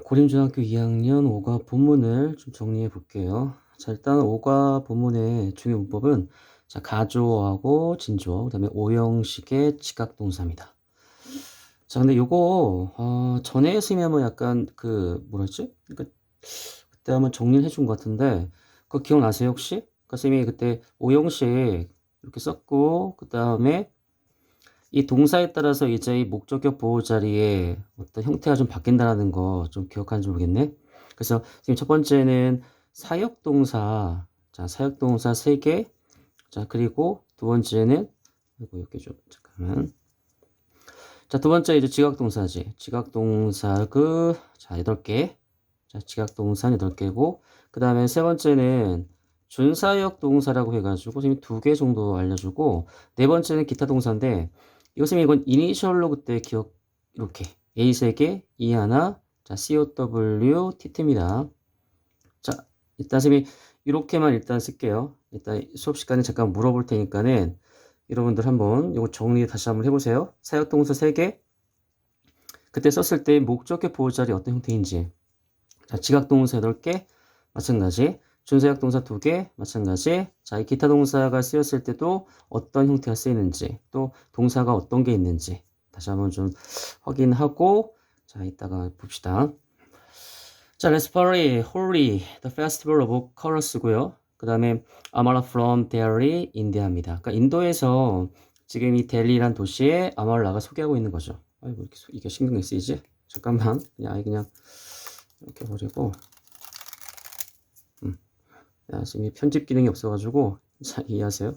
고림중학교 2학년 5과 본문을 좀 정리해 볼게요. 자, 일단 5과 본문의 중요 문법은 자, 가주어하고 진주어, 그다음에 오형식의 지각동사입니다. 자, 근데 요거 전에 했으면 뭐 약간 그 뭐랬지? 그러니까 그때 한번 정리를 해준 것 같은데 그거 기억나세요 혹시? 그러니까 쌤이 그때 오형식 이렇게 썼고 그다음에 이 동사에 따라서 이제 이 목적격 보호 자리에 어떤 형태가 좀 바뀐다는 거 좀 기억하는지 모르겠네. 그래서 지금 첫 번째는 사역동사, 자, 사역동사 3개. 자, 그리고 두 번째는, 이거 이렇게 좀, 잠깐만. 자, 두 번째 이제 지각동사지. 지각동사 자, 8개. 자, 지각동사 8개고, 그 다음에 세 번째는 준사역 동사라고 해가지고, 지금 2개 정도 알려주고, 네 번째는 기타 동사인데, 이건 이니셜로 그때 기억, 이렇게. A 3개, E 하나, 자, COW, TT입니다. 자, 일단 선생님이 이렇게만 일단 쓸게요. 일단 수업 시간에 잠깐 물어볼 테니까는 여러분들 한번 이거 정리 다시 한번 해보세요. 사역동사 3개. 그때 썼을 때 목적격 보호자리 어떤 형태인지. 자, 지각동사 8개. 마찬가지. 준사역동사 2개. 마찬가지. 자, 이 기타 동사가 쓰였을 때도 어떤 형태가 쓰이는지, 또 동사가 어떤 게 있는지 다시 한번 좀 확인하고, 자, 이따가 봅시다. 자, Let's party, Holi, the festival of colors고요. 그 다음에 아마라 from Delhi, 인디아입니다. 그러니까 인도에서 지금 이 델리란 도시에 아말라가 소개하고 있는 거죠. 아이고, 이게 신경이 쓰이지? 잠깐만, 그냥 이렇게 버리고. 야, 지금 편집 기능이 없어가지고, 자, 이해하세요?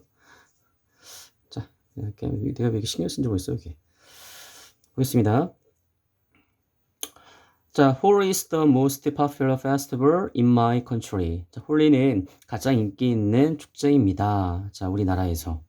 자, 이렇게, 내가 왜 이렇게 신경 쓴지 모르겠어, 여기. 보겠습니다. 자, Holi is the most popular festival in my country. 자, 홀리는 가장 인기 있는 축제입니다. 자, 우리나라에서.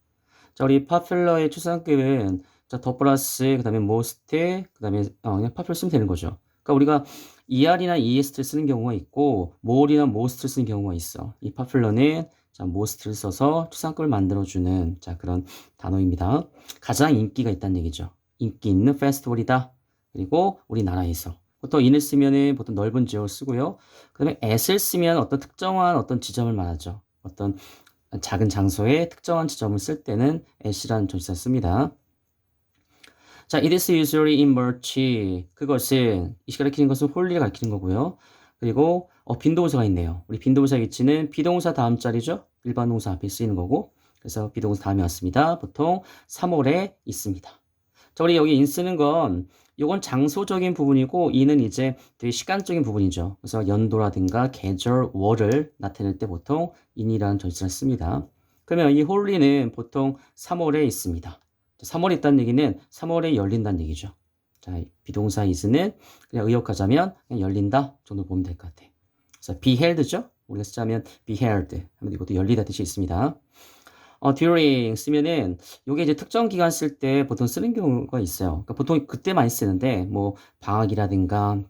자, 우리 popular의 추상급은 자, 더 플러스, 그 다음에 most, 그 다음에 그냥 popular 쓰면 되는 거죠. 그러니까 우리가 er이나 est를 쓰는 경우가 있고 more이나 most를 쓰는 경우가 있어. 이 popular는 자, most를 써서 추상급을 만들어주는 자, 그런 단어입니다. 가장 인기가 있다는 얘기죠. 인기 있는 페스티벌이다. 그리고 우리나라에서. 보통 in을 쓰면은 보통 넓은 지역을 쓰고요. 그 다음에 at을 쓰면 어떤 특정한 어떤 지점을 말하죠. 어떤 작은 장소에 특정한 지점을 쓸 때는 at이라는 전치사를 씁니다. 자, it is usually in March. 그것은 이시 가리키는 것은 홀리를 가리키는 거고요. 그리고 빈동사가 있네요. 우리 빈동사 위치는 비동사 다음 자리죠. 일반 동사 앞에 쓰이는 거고. 그래서 비동사 다음에 왔습니다. 보통 3월에 있습니다. 자, 우리 여기 in 쓰는 건 이건 장소적인 부분이고 이는 이제 되게 시간적인 부분이죠. 그래서 연도라든가 계절, 월을 나타낼 때 보통 in이라는 전치사를 씁니다. 그러면 이 홀리는 보통 3월에 있습니다. 3월에 있다는 얘기는 3월에 열린다는 얘기죠. 자, 비동사 is는 그냥 의역하자면 그냥 열린다 정도 보면 될 것 같아. 그래서 be held죠. 우리가 쓰자면 be held 하면 이것도 열리다 뜻이 있습니다. during 쓰면은 요게 이제 특정 기간 쓸 때 보통 쓰는 경우가 있어요. 그러니까 보통 그때 많이 쓰는데 뭐 방학이라든가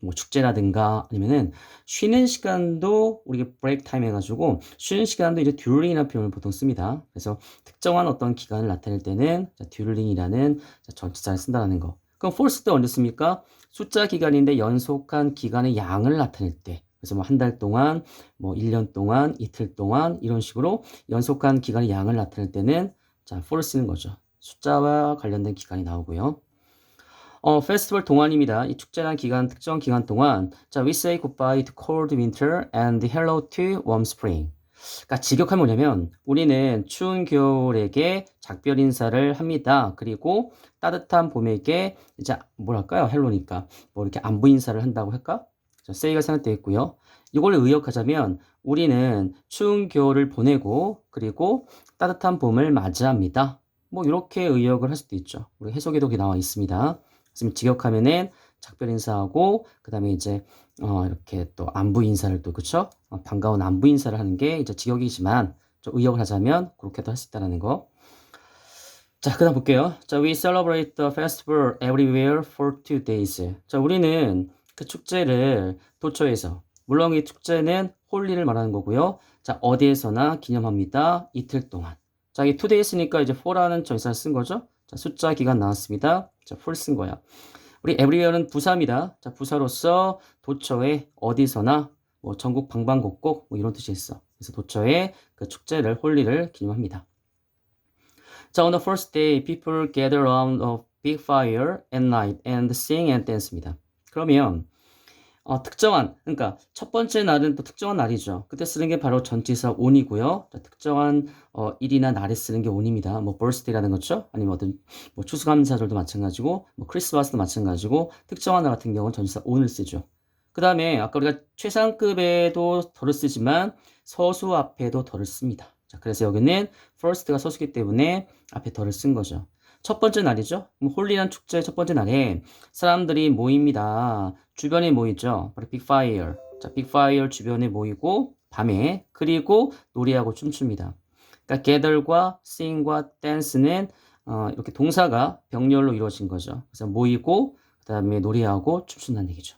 뭐 축제라든가 아니면은 쉬는 시간도 우리가 브레이크 타임 해가지고 쉬는 시간도 이제 during이라는 표현을 보통 씁니다. 그래서 특정한 어떤 기간을 나타낼 때는 during이라는 전치사를 쓴다는 거. 그럼 false 때 언제 씁니까? 숫자 기간인데 연속한 기간의 양을 나타낼 때. 그래서 뭐 한 달 동안, 뭐 1년 동안, 이틀 동안 이런 식으로 연속한 기간의 양을 나타낼 때는 자, false 쓰는 거죠. 숫자와 관련된 기간이 나오고요. 페스티벌 동안입니다. 이 축제란 기간, 특정 기간 동안 자, we say goodbye to cold winter and hello to warm spring. 그러니까 직역하면 뭐냐면 우리는 추운 겨울에게 작별 인사를 합니다. 그리고 따뜻한 봄에게 이제 뭐랄까요? 헬로니까 뭐 이렇게 안부 인사를 한다고 할까? 자, say가 생각되어 있고요. 이걸 의역하자면 우리는 추운 겨울을 보내고 그리고 따뜻한 봄을 맞이합니다. 뭐 이렇게 의역을 할 수도 있죠. 우리 해석에도 나와 있습니다. 그래서 직역하면은 작별 인사하고 그다음에 이제 이렇게 또 안부 인사를 또 그쵸? 반가운 안부 인사를 하는 게 이제 직역이지만 좀 의역을 하자면 그렇게도 할 수 있다는 거. 자, 그다음 볼게요. 자, we celebrate the festival everywhere for 2 days. 자, 우리는 그 축제를 도처에서 물론 이 축제는 홀리를 말하는 거고요. 자, 어디에서나 기념합니다. 이틀 동안. 자, 이 2days니까 이제 for라는 전치사를 쓴 거죠. 자, 숫자 기간 나왔습니다. 자, for 쓴 거야. 우리 everywhere는 부사입니다. 자, 부사로서 도처에 어디서나 뭐 전국 방방곡곡 뭐 이런 뜻이 있어. 그래서 도처에 그 축제를 홀리를 기념합니다. 자, on the first day, people gather around a big fire at night and sing and dance입니다. 그러면 특정한, 그러니까 첫 번째 날은 또 특정한 날이죠. 그때 쓰는 게 바로 전치사 on이고요. 자, 특정한 일이나 날에 쓰는 게 on입니다. 뭐 birthday라는 거죠. 아니면 어떤 뭐 추수감사절도 마찬가지고, 뭐 크리스마스도 마찬가지고, 특정한 날 같은 경우는 전치사 on을 쓰죠. 그 다음에 아까 우리가 최상급에도 덜을 쓰지만 서수 앞에도 덜을 씁니다. 자, 그래서 여기는 first가 서수기 때문에 앞에 덜을 쓴 거죠. 첫 번째 날이죠. 홀리란 축제 첫 번째 날에 사람들이 모입니다. 주변에 모이죠. 바로 빅 파이어. 자, 빅 파이어 주변에 모이고 밤에 그리고 노래하고 춤춥니다. 그러니까 gather과 sing과 dance는 이렇게 동사가 병렬로 이루어진 거죠. 그래서 모이고 그다음에 노래하고 춤춘다는 얘기죠.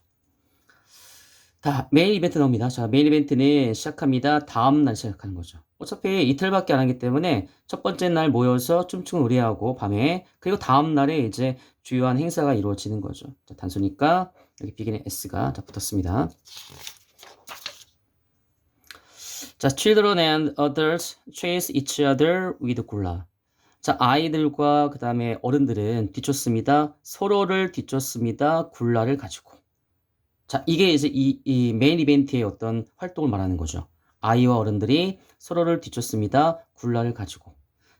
다 메인 이벤트 나옵니다. 자, 메인 이벤트는 시작합니다. 다음 날 시작하는 거죠. 어차피 이틀밖에 안 하기 때문에 첫 번째 날 모여서 춤추고 노래하고 밤에 그리고 다음 날에 이제 주요한 행사가 이루어지는 거죠. 자, 단수니까 여기 비긴의 s가 자, 붙었습니다. 자, children and adults chase each other with 굴라. 자, 아이들과 그 다음에 어른들은 뒤쫓습니다. 서로를 뒤쫓습니다. 굴라를 가지고. 자, 이게 이제 이 메인 이벤트의 어떤 활동을 말하는 거죠. 아이와 어른들이 서로를 뒤쫓습니다. 굴라를 가지고.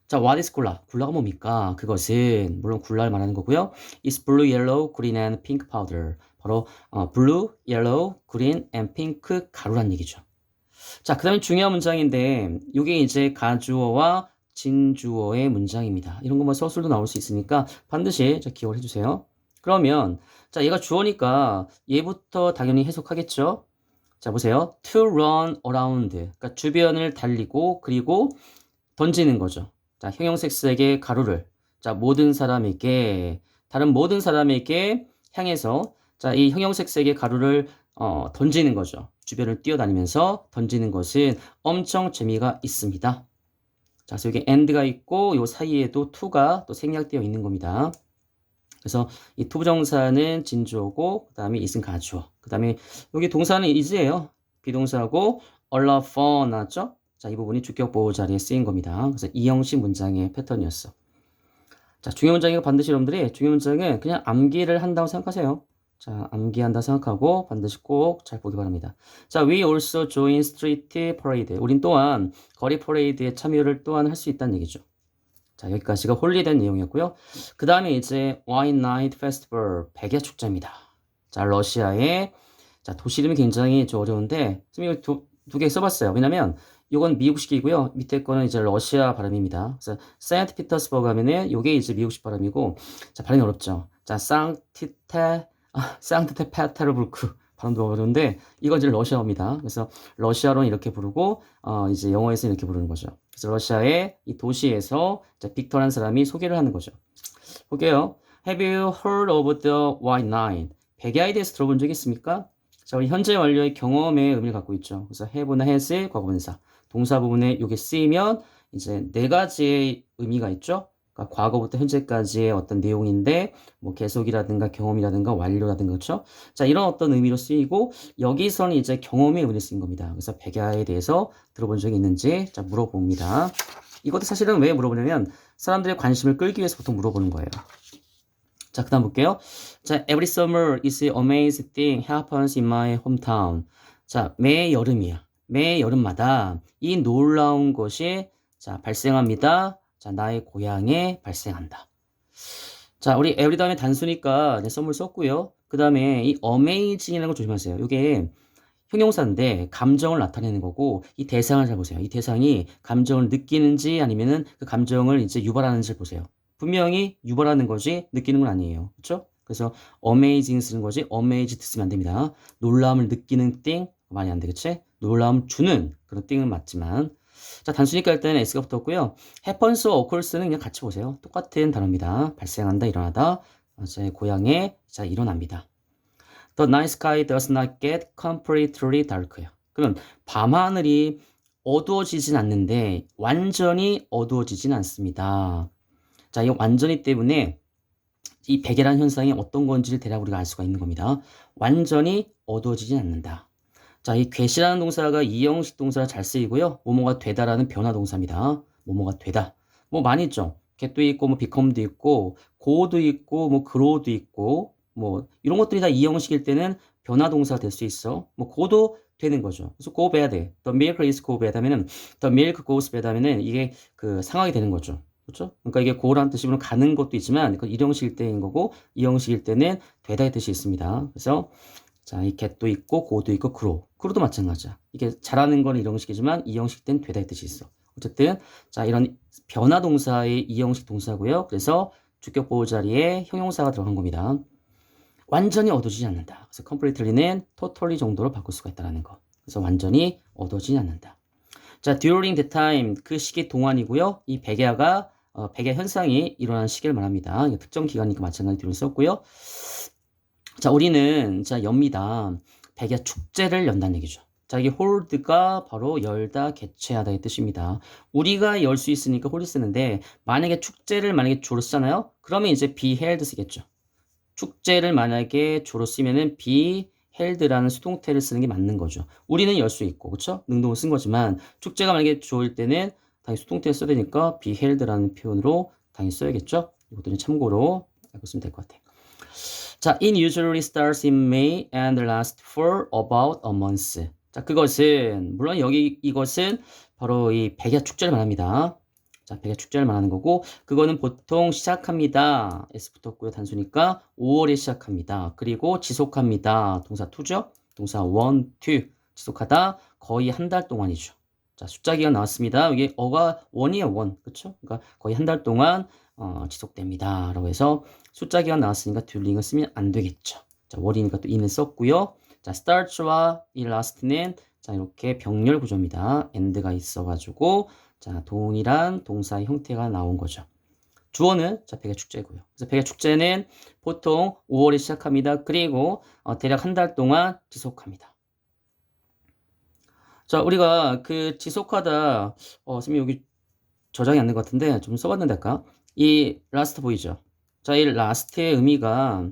자, what is 굴라? 굴라가 뭡니까? 그것은 물론 굴라를 말하는 거고요. It's blue, yellow, green and pink powder. 바로 blue, yellow, green and pink 가루란 얘기죠. 자, 그 다음에 중요한 문장인데 이게 이제 가주어와 진주어의 문장입니다. 이런 거 뭐 서술도 나올 수 있으니까 반드시 기억을 해주세요. 그러면 자, 얘가 주어니까 얘부터 당연히 해석하겠죠. 자, 보세요. To run around. 그러니까 주변을 달리고 그리고 던지는 거죠. 자, 형용색색의 가루를 자, 모든 사람에게 다른 모든 사람에게 향해서 자, 이 형용색색의 가루를 던지는 거죠. 주변을 뛰어다니면서 던지는 것은 엄청 재미가 있습니다. 자, 그래서 여기 and가 있고 요 사이에도 to가 또 생략되어 있는 겁니다. 그래서 이 투부정사는 진주어고 그 다음에 is은 가주어. 그 다음에 여기 동사는 is예요. 비동사고 a lot of fun 나왔죠? 자, 이 부분이 주격 보호 자리에 쓰인 겁니다. 그래서 이 형식 문장의 패턴이었어. 자, 중요 문장이고 반드시 여러분들이 중요 문장은 그냥 암기를 한다고 생각하세요. 자, 암기한다 생각하고 반드시 꼭 잘 보기 바랍니다. 자, we also join street parade. 우린 또한 거리 퍼레이드에 참여를 또한 할 수 있다는 얘기죠. 자, 여기까지가 홀리된 내용이었고요. 그 다음에 이제 Wine Night Festival 백야 축제입니다. 자, 러시아의 자, 도시 이름이 굉장히 좀 어려운데 선생님이 두 개 써봤어요. 왜냐면 이건 미국식이고요. 밑에 거는 이제 러시아 발음입니다. 그래서 세인트 피터스버그 하면은 이게 이제 미국식 발음이고 자, 발음이 어렵죠. 자, 상트페테르부르크 발음도 어려운데 이건 이제 러시아어입니다. 그래서 러시아로는 이렇게 부르고 이제 영어에서는 이렇게 부르는 거죠. 그래서 러시아의 이 도시에서 빅터라는 사람이 소개를 하는 거죠. 볼게요. Have you heard of the White Night? 백야에 대해서 들어본 적 있습니까? 자, 우리 현재 완료의 경험의 의미를 갖고 있죠. 그래서 have나 has의 과거분사. 동사 부분에 이게 쓰이면 이제 네 가지의 의미가 있죠. 그러니까 과거부터 현재까지의 어떤 내용인데 뭐 계속이라든가 경험이라든가 완료라든가 그렇죠? 자, 이런 어떤 의미로 쓰이고 여기서는 이제 경험의 의미로 쓰인 겁니다. 그래서 백야에 대해서 들어본 적이 있는지 자, 물어봅니다. 이것도 사실은 왜 물어보냐면 사람들의 관심을 끌기 위해서 보통 물어보는 거예요. 자, 그 다음 볼게요. 자, every summer is an amazing thing happens in my hometown. 자, 매 여름이야. 매 여름마다 이 놀라운 것이 자, 발생합니다. 자, 나의 고향에 발생한다. 자, 우리 every 다음에 단수니까 summer 썼고요. 그 다음에 이 amazing이라는 거 조심하세요. 이게 형용사인데 감정을 나타내는 거고 이 대상을 잘 보세요. 이 대상이 감정을 느끼는지 아니면은 그 감정을 이제 유발하는지 보세요. 분명히 유발하는 거지 느끼는 건 아니에요. 그렇죠? 그래서 amazing 쓰는 거지 amazed 쓰면 안 됩니다. 놀라움을 느끼는 띵 많이 안 되겠지? 놀라움 주는 그런 띵은 맞지만 자, 단수니까 일단 s가 붙었고요. happens, occurs는 그냥 같이 보세요. 똑같은 단어입니다. 발생한다, 일어나다. 제 고향에 자, 일어납니다. The night sky does not get completely dark요. 그럼 밤하늘이 어두워지진 않는데 완전히 어두워지진 않습니다. 자, 이 완전히 때문에 이 베개란 현상이 어떤 건지를 대략 우리가 알 수가 있는 겁니다. 완전히 어두워지진 않는다. 자, 이 get이라는 동사가 이형식 동사가 잘 쓰이고요. 뭐뭐가 되다라는 변화 동사입니다. 뭐뭐가 되다. 뭐 많이 있죠. get도 있고 뭐 become도 있고 go도 있고 뭐 grow도 있고 뭐 이런 것들이 다 이형식일 때는 변화 동사가 될 수 있어. 뭐 go도 되는 거죠. 그래서 go bad. The milk is go bad 하면은 the milk goes bad 하면은 이게 그 상하게 되는 거죠. 그렇죠? 그러니까 이게 go라는 뜻으로 가는 것도 있지만 그 일형식일 때인 거고 이형식일 때는 되다의 뜻이 있습니다. 그래서 자, 이 get도 있고 go도 있고 grow도 마찬가지야. 이게 잘하는 거는 이형식이지만 이형식 때는 되다의 뜻이 있어. 어쨌든 자, 이런 변화 동사의 이형식 동사고요. 그래서 주격 보호 자리에 형용사가 들어간 겁니다. 완전히 어두워지지 않는다. 그래서 completely는 totally 정도로 바꿀 수가 있다는 거. 그래서 완전히 어두워지지 않는다. 자, during the time 그 시기 동안이고요. 이 백야 현상이 일어나는 시기를 말합니다. 특정 기간이니까 마찬가지로 썼고요. 자, 우리는 자 엽니다. 백야 축제를 연다는 얘기죠. 자, 이게 hold가 바로 열다, 개최하다의 뜻입니다. 우리가 열 수 있으니까 hold 쓰는데 만약에 축제를 주로 쓰잖아요. 그러면 이제 be held 쓰겠죠. 축제를 만약에 주로 쓰면은 be held라는 수동태를 쓰는 게 맞는 거죠. 우리는 열 수 있고, 그렇죠? 능동을 쓴 거지만 축제가 만약에 주어일 때는 당연히 수동태를 써야 되니까 be held라는 표현으로 당연히 써야겠죠. 이것들은 참고로 알고 있으면 될 것 같아요. 자, it usually starts in May and lasts for about a month. 자, 그것은 물론 여기 이것은 바로 이 백야 축제를 말합니다. 자, 백야 축제를 말하는 거고 그거는 보통 시작합니다. S 붙었고요. 단수니까 5월에 시작합니다. 그리고 지속합니다. 동사 to죠. 동사 1, 2 지속하다 거의 한 달 동안이죠. 자, 숫자 기간 나왔습니다. 이게 어가 1이에요. 1. 그렇죠? 그러니까 거의 한 달 동안 지속됩니다. 라고 해서 숫자 기간 나왔으니까 듀링을 쓰면 안 되겠죠. 자, 월이니까 또 이는 썼고요. 자, starts와 이 last는 자, 이렇게 병렬 구조입니다. and가 있어가지고 자, 동일한 동사의 형태가 나온 거죠. 주어는 자, 백야 축제고요. 그래서 백야 축제는 보통 5월에 시작합니다. 그리고 대략 한 달 동안 지속합니다. 자, 우리가 그 지속하다 선생님 여기 저장이 안 된 것 같은데 좀 써봤는데 아까 이 라스트 보이죠? 자, 이 라스트의 의미가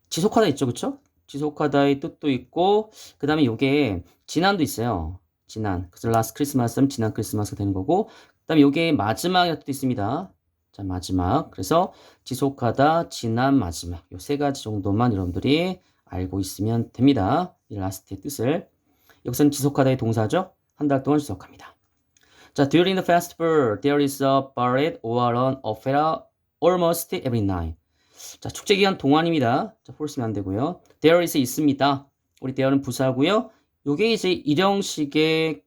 지속하다 있죠, 그쵸? 지속하다의 뜻도 있고 그 다음에 요게 지난도 있어요. 지난. 그래서 last Christmas 하면 지난 크리스마스가 되는 거고 그 다음에 요게 마지막이라는 뜻도 있습니다. 자, 마지막. 그래서 지속하다, 지난, 마지막. 요 세 가지 정도만 여러분들이 알고 있으면 됩니다. 이 last의 뜻을. 여기서는 지속하다의 동사죠. 한 달 동안 지속합니다. 자, during the festival, there is a ballet or an opera almost every night. 자, 축제 기간 동안입니다. 자, for 쓰면 안 되고요. There is 있습니다. 우리 there는 부사고요. 요게 이제 일형식의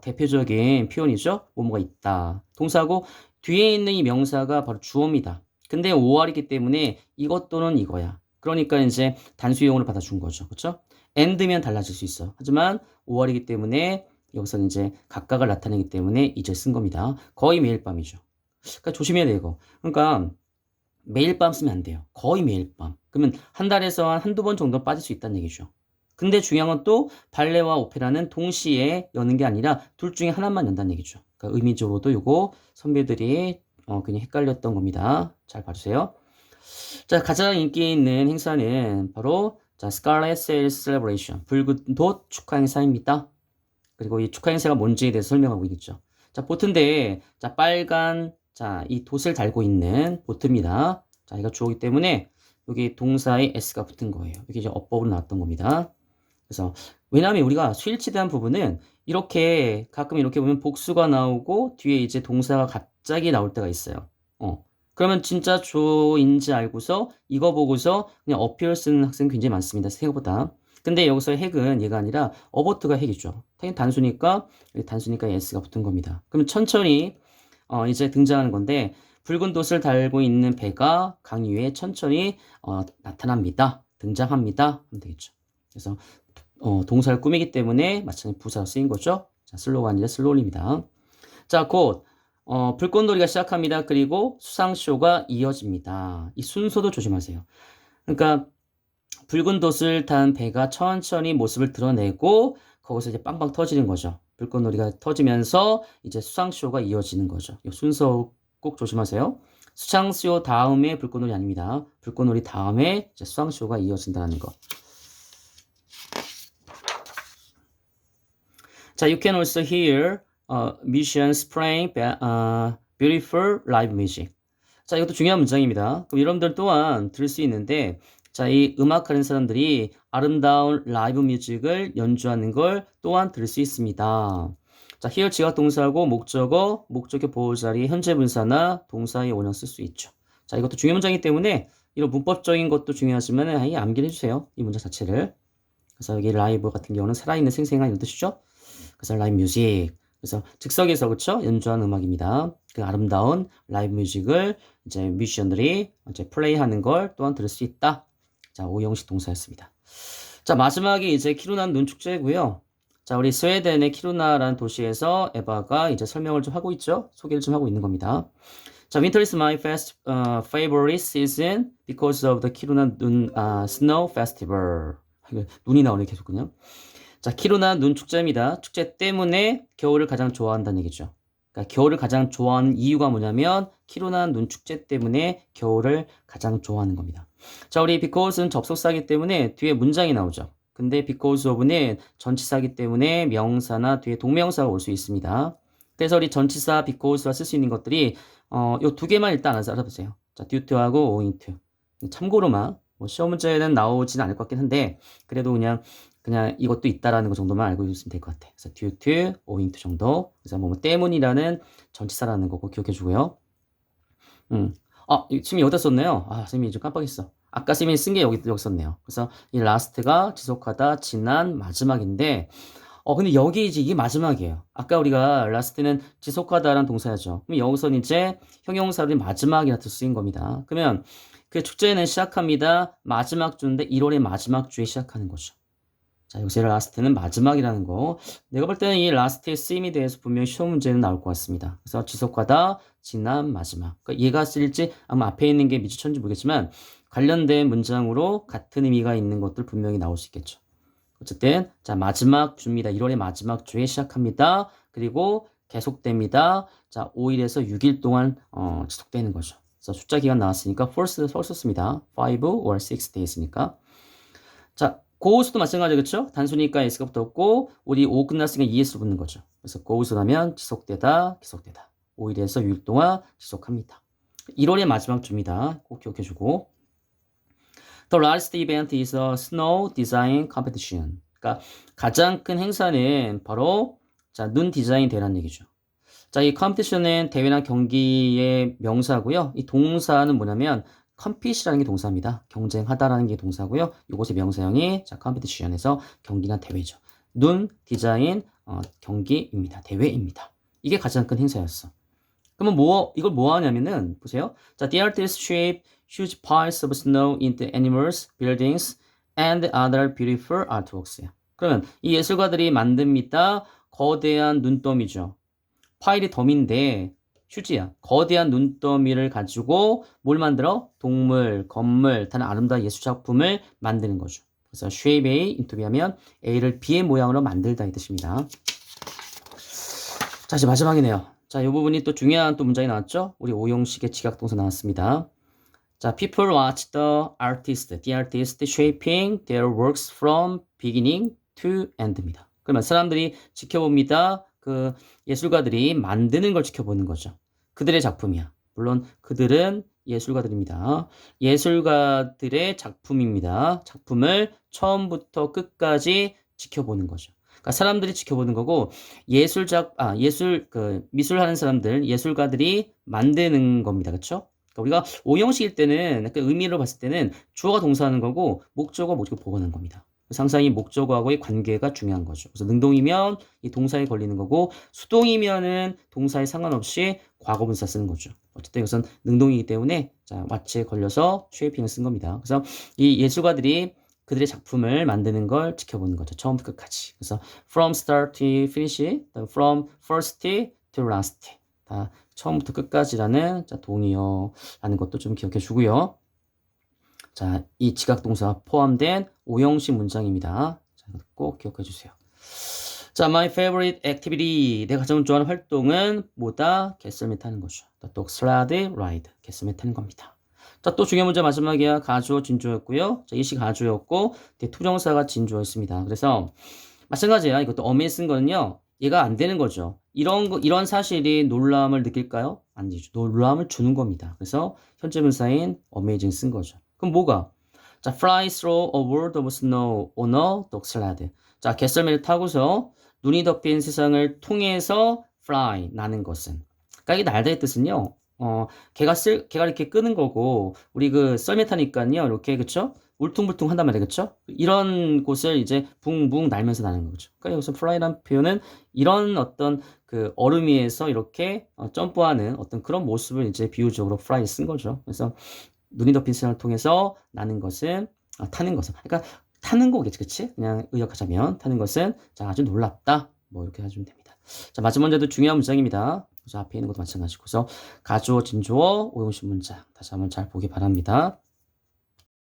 대표적인 표현이죠. 뭐뭐가 있다. 동사고 뒤에 있는 이 명사가 바로 주어입니다. 근데 5월이기 때문에 이것 또는 이거야. 그러니까 이제 단수용으로 받아준 거죠. 그렇죠? and면 달라질 수 있어. 하지만 5월이기 때문에 여기서는 이제 각각을 나타내기 때문에 이제 쓴 겁니다. 거의 매일 밤이죠. 그러니까 조심해야 돼요, 이거. 그러니까 매일 밤 쓰면 안 돼요. 거의 매일 밤. 그러면 한 달에서 한 한두 번 정도 빠질 수 있다는 얘기죠. 근데 중요한 건 또 발레와 오페라는 동시에 여는 게 아니라 둘 중에 하나만 연다는 얘기죠. 그러니까 의미적으로도 이거 선배들이 그냥 헷갈렸던 겁니다. 잘 봐주세요. 자, 가장 인기 있는 행사는 바로 자, Scarlet Sales Celebration, 붉은 돛 축하 행사입니다. 그리고 이 축하 행사가 뭔지에 대해서 설명하고 있죠. 자, 보트인데, 자, 빨간, 자, 이 돛을 달고 있는 보트입니다. 자, 이가 주어기 때문에 여기 동사에 s가 붙은 거예요. 이게 이제 어법으로 나왔던 겁니다. 그래서, 왜냐하면 우리가 수일치대한 부분은 이렇게, 가끔 이렇게 보면 복수가 나오고 뒤에 이제 동사가 갑자기 나올 때가 있어요. 그러면 진짜 주어인지 알고서 이거 보고서 그냥 어필 쓰는 학생 굉장히 많습니다. 생각보다. 근데 여기서 핵은 얘가 아니라 어버트가 핵이죠. 핵은 단수니까 s가 붙은 겁니다. 그럼 천천히 이제 등장하는 건데 붉은 돛을 달고 있는 배가 강 위에 천천히 나타납니다. 등장합니다. 하면 되겠죠. 그래서 동사를 꾸미기 때문에 마찬가지 부사로 쓰인 거죠. 자, 슬로우가 아니라 슬로우입니다. 자, 곧 불꽃놀이가 시작합니다. 그리고 수상쇼가 이어집니다. 이 순서도 조심하세요. 그러니까 붉은 돛을 탄 배가 천천히 모습을 드러내고 거기서 이제 빵빵 터지는 거죠. 불꽃놀이가 터지면서 이제 수상쇼가 이어지는 거죠. 이 순서 꼭 조심하세요. 수창쇼 다음에 불꽃놀이 아닙니다. 불꽃놀이 다음에 이제 수상쇼가 이어진다는 거. 자, you can also hear musicians playing beautiful live music. 자, 이것도 중요한 문장입니다. 그럼 여러분들 또한 들을 수 있는데, 자, 이 음악하는 사람들이 아름다운 라이브 뮤직을 연주하는 걸 또한 들을 수 있습니다. 자, here 지각 동사하고 목적의 보호자리 현재 분사나 동사의 원형 쓸 수 있죠. 자, 이것도 중요한 문장이기 때문에 이런 문법적인 것도 중요하지만 아예 암기를 해주세요. 이 문장 자체를. 그래서 여기 라이브 같은 경우는 살아있는 생생한 이런 뜻이죠. 그래서 라이브 뮤직. 그래서 즉석에서 그쵸? 연주하는 음악입니다. 그 아름다운 라이브 뮤직을 이제 뮤지션들이 이제 플레이하는 걸 또한 들을 수 있다. 자, 오형식 동사였습니다. 자, 마지막이 이제 키루나 눈 축제고요. 자, 우리 스웨덴의 키루나라는 도시에서 에바가 이제 설명을 좀 하고 있죠. 소개를 좀 하고 있는 겁니다. 자, winter is my favorite season because of the 키루나 눈 snow festival. 눈이 나오네 계속 그냥. 자, 키루나 눈 축제입니다. 축제 때문에 겨울을 가장 좋아한다는 얘기죠. 그러니까 겨울을 가장 좋아하는 이유가 뭐냐면 키루나 눈 축제 때문에 겨울을 가장 좋아하는 겁니다. 자, 우리 because는 접속사이기 때문에 뒤에 문장이 나오죠. 근데 because of는 전치사이기 때문에 명사나 뒤에 동명사가 올 수 있습니다. 그래서 우리 전치사 because와 쓸 수 있는 것들이 요 두 개만 일단 알아보세요. 자, due to하고 owing to. 참고로만 뭐 시험 문제는 나오진 않을 것 같긴 한데 그래도 그냥 이것도 있다라는 거 정도만 알고 있으면 될 것 같아. 그래서 due to, owing to 정도. 그래서 뭐 때문이라는 전치사라는 거고 기억해 주고요. 지금 여기다 썼네요. 선생님이 좀 깜빡했어. 아까 선생님이 쓴 게 여기 썼네요. 그래서 이 last가 지속하다, 지난, 마지막인데, 근데 여기 이제 이게 마지막이에요. 아까 우리가 last는 지속하다라는 동사였죠. 그럼 여기서는 이제 형용사로 마지막이라 뜻 쓰인 겁니다. 그러면 그 축제는 시작합니다. 마지막 주인데 1월의 마지막 주에 시작하는 거죠. 자, 여기서 last는 마지막이라는 거. 내가 볼 때는 이 last의 쓰임에 대해서 분명히 시험 문제는 나올 것 같습니다. 그래서 지속하다, 지난, 마지막. 그러니까 얘가 쓸지 아마 앞에 있는 게 미지천지 모르겠지만 관련된 문장으로 같은 의미가 있는 것들 분명히 나올 수 있겠죠. 어쨌든 자, 마지막 주입니다. 1월의 마지막 주에 시작합니다. 그리고 계속됩니다. 자, 5일에서 6일 동안 지속되는 거죠. 그래서 숫자 기간 나왔으니까 false 썼습니다. 5 or 6 days니까. 자, goes도 마찬가지 그렇죠? 단수니까 s가 붙었고 우리 5 끝났으니까 es로 붙는 거죠. 그래서 goes 하면 지속되다, 계속되다. 5일에서 6일 동안 지속합니다. 1월의 마지막 주입니다. 꼭 기억해주고. The largest event is a snow design competition. 그러니까 가장 큰 행사는 바로 자, 눈 디자인 대회라는 얘기죠. 자, 이 컴피티션은 대회나 경기의 명사고요. 이 동사는 뭐냐면 컴핏이라는 게 동사입니다. 경쟁하다라는 게 동사고요. 이곳의 명사형이 자, 컴피티션에서 경기나 대회죠. 눈 디자인 경기입니다. 대회입니다. 이게 가장 큰 행사였어. 그러면 이걸 뭐 하냐면은 보세요. 자, the artists shape huge piles of snow into animals, buildings, and other beautiful artworks. 그러면 이 예술가들이 만듭니다. 거대한 눈더미죠. 파일이 덤인데 휴지야. 거대한 눈더미를 가지고 뭘 만들어? 동물, 건물, 다른 아름다운 예술작품을 만드는 거죠. 그래서 shape A into B 하면 A를 B의 모양으로 만들다 이 뜻입니다. 자, 이제 마지막이네요. 자, 이 부분이 또 중요한 또 문장이 나왔죠? 우리 오형식의 지각동사 나왔습니다. 자, people watch the artist shaping their works from beginning to end입니다. 그러면 사람들이 지켜봅니다. 그 예술가들이 만드는 걸 지켜보는 거죠. 그들의 작품이야. 물론 그들은 예술가들입니다. 예술가들의 작품입니다. 작품을 처음부터 끝까지 지켜보는 거죠. 그러니까 사람들이 지켜보는 거고 미술하는 사람들, 예술가들이 만드는 겁니다. 그렇죠? 그러니까 우리가 오형식일 때는 약간 의미로 봤을 때는 주어가 동사하는 거고 목적어 보고하는 겁니다. 그래서 항상 이 목적어하고의 관계가 중요한 거죠. 그래서 능동이면 이 동사에 걸리는 거고 수동이면은 동사에 상관없이 과거분사 쓰는 거죠. 어쨌든 이것은 능동이기 때문에 자, what에 걸려서 쉐이핑을 쓴 겁니다. 그래서 이 예술가들이 그들의 작품을 만드는 걸 지켜보는 거죠. 처음부터 끝까지. 그래서 from start to finish, from first to last. 다 처음부터 끝까지라는 자, 동의어라는 것도 좀 기억해 주고요. 자, 이 지각동사 포함된 오형식 문장입니다. 자, 꼭 기억해 주세요. 자, my favorite activity. 내가 가장 좋아하는 활동은 뭐다? 개썰매 타는 거죠. dog sled ride. 개썰매 타는 겁니다. 자, 또 중요한 문제 마지막이야. 가주어 진주어였고요. 자, 이시 가주어였고 뒤에 투정사가 진주어였습니다. 그래서 마찬가지야. 이것도 어미에 쓴 거는요. 얘가 안 되는 거죠. 이런 사실이 놀람을 느낄까요? 아니죠. 놀람을 주는 겁니다. 그래서 현재 분사인 amazing 쓴 거죠. 그럼 뭐가? 자, fly through a world of snow on a dog sled. 자, 개썰매를 타고서 눈이 덮인 세상을 통해서 fly, 나는 것은. 그러니까 이게 날다의 뜻은요. 걔가 이렇게 끄는 거고, 우리 그 썰매 타니까요. 이렇게, 그쵸? 울퉁불퉁 한단 말이에요. 그쵸? 이런 곳을 이제 붕붕 날면서 나는 거죠. 그러니까 여기서 fly라는 표현은 이런 어떤 그 얼음 위에서 이렇게 점프하는 어떤 그런 모습을 이제 비유적으로 fly 쓴 거죠. 그래서 눈이 덮인 세상을 통해서 나는 것은, 타는 것은. 그러니까 타는 거겠지, 그치? 그냥 의역하자면 타는 것은 자, 아주 놀랍다. 뭐 이렇게 해주면 됩니다. 자, 마지막 문제도 중요한 문장입니다. 그래서 앞에 있는 것도 마찬가지고. 그래서 가주어, 진주어, 오용식 문장 다시 한번 잘 보기 바랍니다.